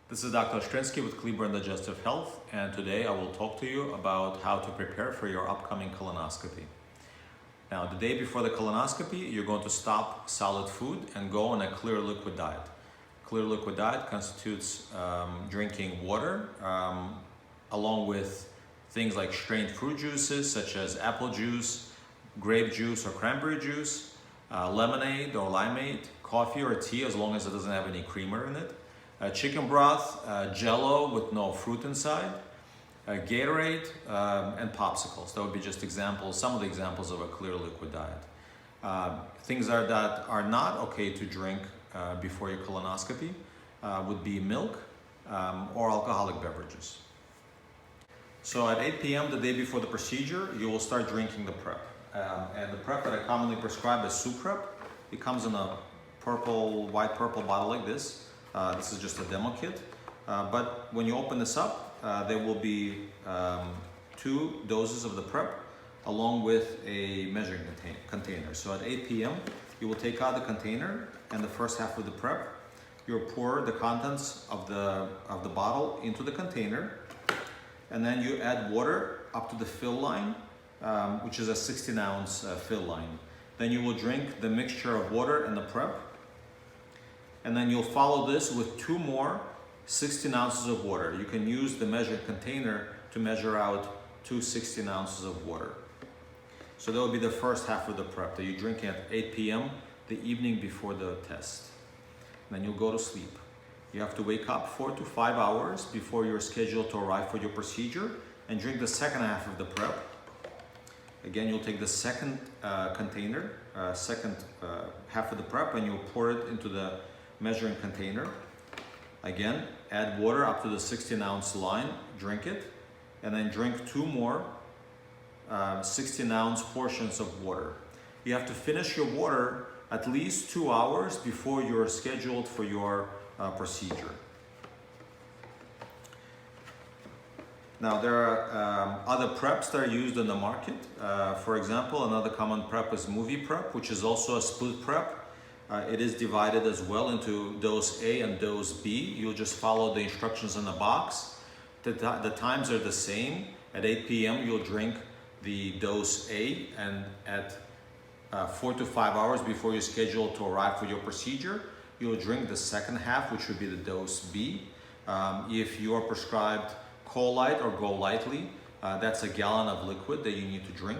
This is Dr. Oshtrinsky with Kleber and Digestive Health, and today I will talk to you about how to prepare for your upcoming colonoscopy. Now, the day before the colonoscopy, you're going to stop solid food and go on a clear liquid diet. Clear liquid diet constitutes drinking water along with things like strained fruit juices such as apple juice, grape juice or cranberry juice, lemonade or limeade, coffee or tea as long as it doesn't have any creamer in it, chicken broth, jello with no fruit inside, Gatorade, and popsicles. That would be just examples, some of the examples of a clear liquid diet. Things that are not okay to drink before your colonoscopy would be milk or alcoholic beverages. So at 8 p.m. the day before the procedure, you will start drinking the prep. And the prep that I commonly prescribe is soup prep. It comes in a white purple bottle like this. This is just a demo kit. But when you open this up, there will be 2 doses of the prep along with a measuring container. So at 8 p.m. you will take out the container and the first half of the prep. You'll pour the contents of the bottle into the container, and then you add water up to the fill line, which is a 16-ounce fill line. Then you will drink the mixture of water and the prep, and then you'll follow this with 2 more 16 ounces of water. You can use the measuring container to measure out 2 16 ounces of water. So that will be the first half of the prep that you drink at 8 p.m. the evening before the test. And then you'll go to sleep. You have to wake up 4 to 5 hours before you're scheduled to arrive for your procedure and drink the second half of the prep. Again, you'll take the second container, second half of the prep, and you'll pour it into the measuring container. Again, add water up to the 16-ounce line, drink it, and then drink 2 more 16-ounce portions of water. You have to finish your water at least 2 hours before you're scheduled for your procedure. Now, there are other preps that are used in the market. For example, another common prep is movie prep, which is also a split prep. It is divided as well into dose A and dose B. You'll just follow the instructions in the box. The times are the same. At 8 p.m. you'll drink the dose A, and at 4 to 5 hours before you're scheduled to arrive for your procedure, you'll drink the second half, which would be the dose B. If you are prescribed Colite or Go Lightly, that's a gallon of liquid that you need to drink.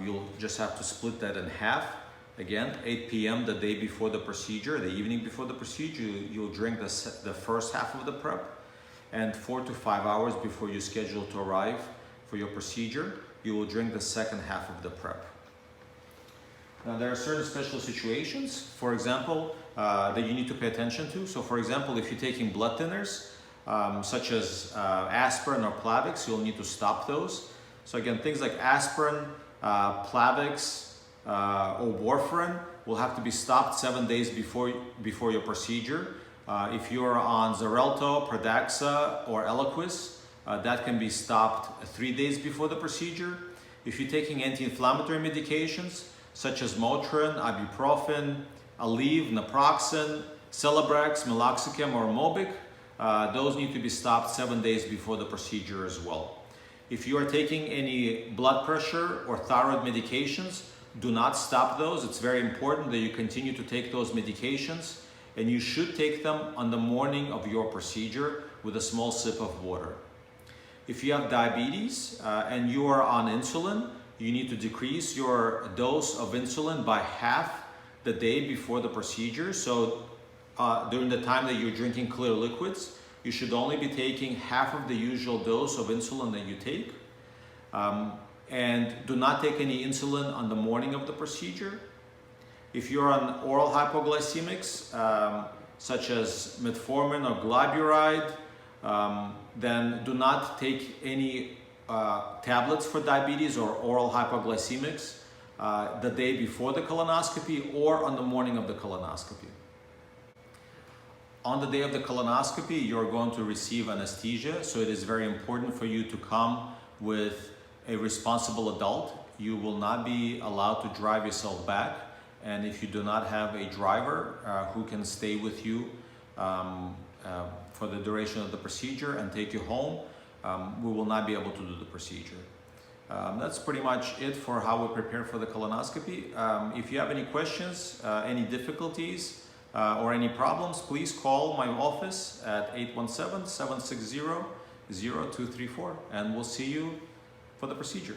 You'll just have to split that in half. Again, 8 p.m. the day before the procedure, the evening before the procedure, you'll drink the first half of the prep, and 4 to 5 hours before you're scheduled to arrive for your procedure, you will drink the second half of the prep. Now, there are certain special situations, for example, that you need to pay attention to. So, for example, if you're taking blood thinners, such as aspirin or Plavix, you'll need to stop those. So again, things like aspirin, Plavix, or warfarin will have to be stopped 7 days before your procedure. If you're on Xarelto, Pradaxa, or Eliquis, that can be stopped 3 days before the procedure. If you're taking anti-inflammatory medications such as Motrin, ibuprofen, Aleve, naproxen, Celebrex, Meloxicam, or Mobic, those need to be stopped 7 days before the procedure as well. If you are taking any blood pressure or thyroid medications, do not stop those. It's very important that you continue to take those medications, and you should take them on the morning of your procedure with a small sip of water. If you have diabetes and you are on insulin, you need to decrease your dose of insulin by half the day before the procedure. So during the time that you're drinking clear liquids, you should only be taking half of the usual dose of insulin that you take. And do not take any insulin on the morning of the procedure. If you're on oral hypoglycemics, such as metformin or glyburide, then do not take any tablets for diabetes or oral hypoglycemics the day before the colonoscopy or on the morning of the colonoscopy. On the day of the colonoscopy, you're going to receive anesthesia, so it is very important for you to come with a responsible adult. You will not be allowed to drive yourself back, and if you do not have a driver who can stay with you for for the duration of the procedure and take you home, we will not be able to do the procedure. That's pretty much it for how we prepare for the colonoscopy. If you have any questions, any difficulties, or any problems, please call my office at 817-760-0234, and we'll see you for the procedure.